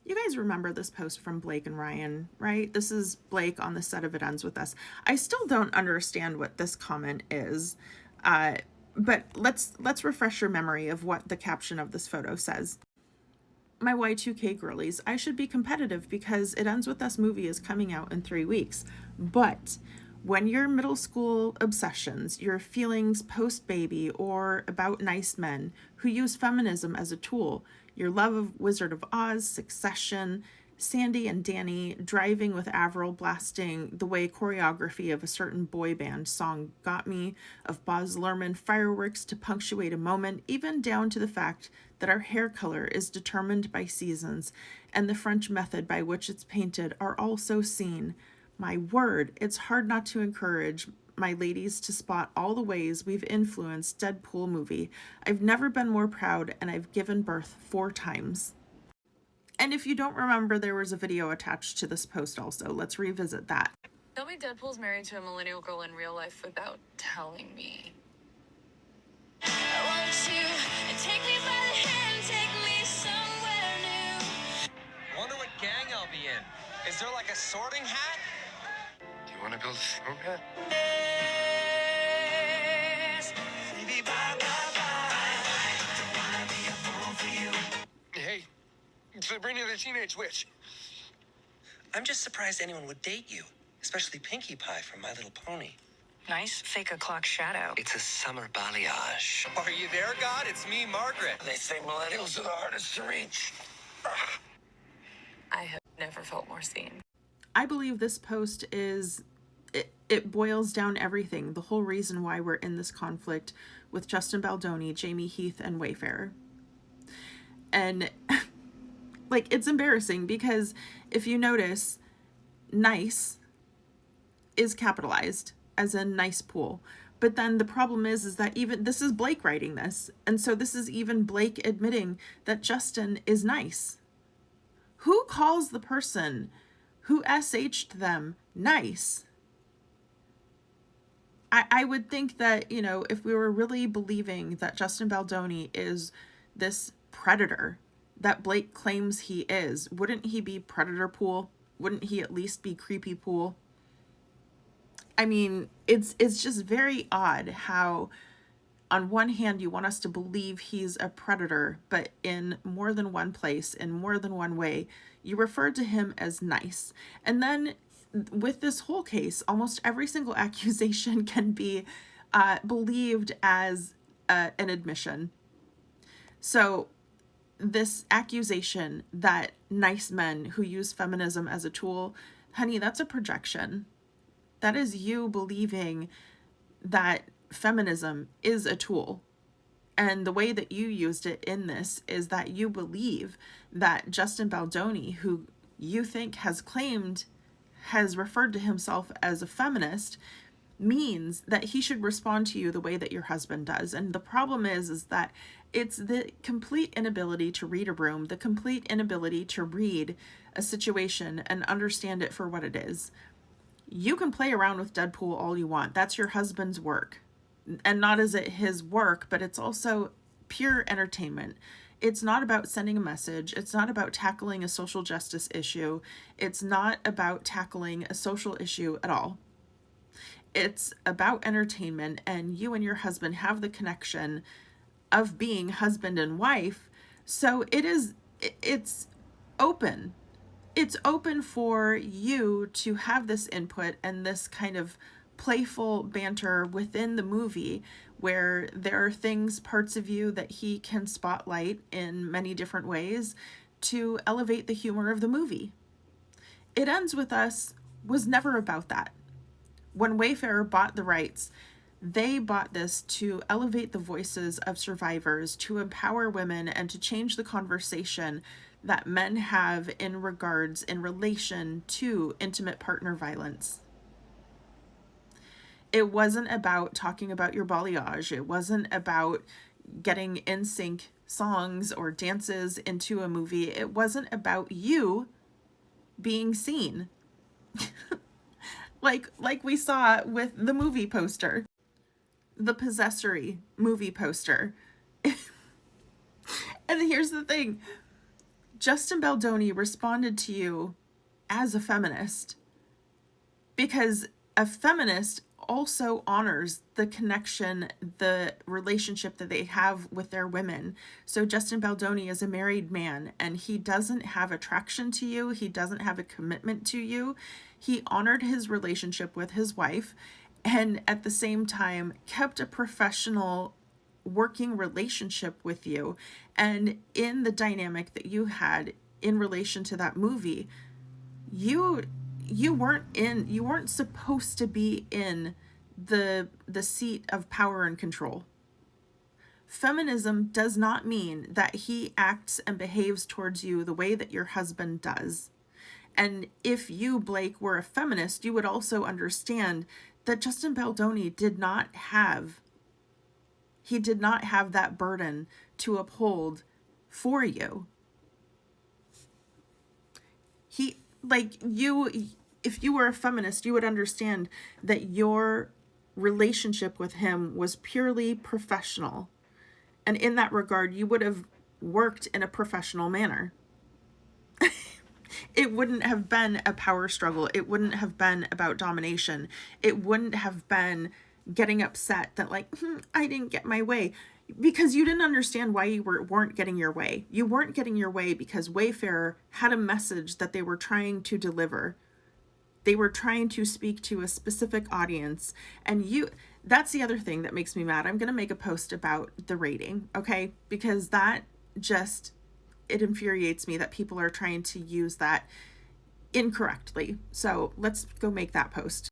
You guys remember this post from Blake and Ryan, right? This is Blake on the set of It Ends With Us. I still don't understand what this comment is, but let's refresh your memory of what the caption of this photo says. My Y2K girlies, I should be competitive because It Ends With Us movie is coming out in 3 weeks. But when your middle school obsessions, your feelings post-baby, or about nice men who use feminism as a tool, your love of Wizard of Oz, Succession, Sandy and Danny driving with Avril blasting the way choreography of a certain boy band song got me, of Baz Luhrmann fireworks to punctuate a moment, even down to the fact that our hair color is determined by seasons and the French method by which it's painted are also seen. My word, it's hard not to encourage my ladies to spot all the ways we've influenced Deadpool movie. I've never been more proud, and I've given birth 4 times. And if you don't remember, there was a video attached to this post also. Let's revisit that. Tell me Deadpool's married to a millennial girl in real life without telling me. I want you to take me by the hand, take me somewhere new. Wonder what gang I'll be in. Is there like a sorting hat? Do you want to build a smoke hat? Baby, bye, bye, bye. Don't wanna be a fool for you. Hey, Sabrina the Teenage Witch. I'm just surprised anyone would date you, especially Pinkie Pie from My Little Pony. Nice fake o'clock shadow. It's a summer balayage. Are you there, God? It's me, Margaret. They say millennials are the hardest to reach. I have never felt more seen. I believe this post is, it boils down everything, the whole reason why we're in this conflict with Justin Baldoni, Jamie Heath, and Wayfair. And like, it's embarrassing because if you notice, nice is capitalized as in nice pool. But then the problem is that even this is Blake writing this. And so this is even Blake admitting that Justin is nice. Who calls the person who SH'd them nice? I would think that, you know, if we were really believing that Justin Baldoni is this predator that Blake claims he is, wouldn't he be predator pool? Wouldn't he at least be creepy pool? I mean, it's just very odd how on one hand you want us to believe he's a predator, but in more than one place, in more than one way, you refer to him as nice. And then with this whole case, almost every single accusation can be believed as an admission. So this accusation that nice men who use feminism as a tool, honey, that's a projection. That is you believing that feminism is a tool. And the way that you used it in this is that you believe that Justin Baldoni, who you think has referred to himself as a feminist, means that he should respond to you the way that your husband does. And the problem is that it's the complete inability to read a room, the complete inability to read a situation and understand it for what it is. You can play around with Deadpool all you want. That's your husband's work. And not is it his work, but it's also pure entertainment. It's not about sending a message. It's not about tackling a social justice issue. It's not about tackling a social issue at all. It's about entertainment, and you and your husband have the connection of being husband and wife. So it's open. It's open for you to have this input and this kind of playful banter within the movie where there are things, parts of you that he can spotlight in many different ways to elevate the humor of the movie. It Ends With Us was never about that. When Wayfair bought the rights, they bought this to elevate the voices of survivors, to empower women, and to change the conversation that men have in relation to intimate partner violence. It wasn't about talking about your balayage. It wasn't about getting in sync songs or dances into a movie. It wasn't about you being seen. like we saw with the movie poster, the Possessory movie poster. And here's the thing. Justin Baldoni responded to you as a feminist, because a feminist also honors the connection, the relationship that they have with their women. So Justin Baldoni is a married man, and he doesn't have attraction to you. He doesn't have a commitment to you. He honored his relationship with his wife, and at the same time kept a professional working relationship with you. And in the dynamic that you had in relation to that movie, you you weren't supposed to be in the seat of power and control. Feminism does not mean that he acts and behaves towards you the way that your husband does. And if you, Blake, were a feminist, you would also understand that Justin Baldoni did not have that burden to uphold for you. He, like, you, if you were a feminist, you would understand that your relationship with him was purely professional. And in that regard, you would have worked in a professional manner. It wouldn't have been a power struggle. It wouldn't have been about domination. It wouldn't have been getting upset that, like, I didn't get my way. Because you didn't understand why you weren't getting your way. You weren't getting your way because Wayfarer had a message that they were trying to deliver. They were trying to speak to a specific audience. And that's the other thing that makes me mad. I'm going to make a post about the rating, okay? Because that just, it infuriates me that people are trying to use that incorrectly. So let's go make that post.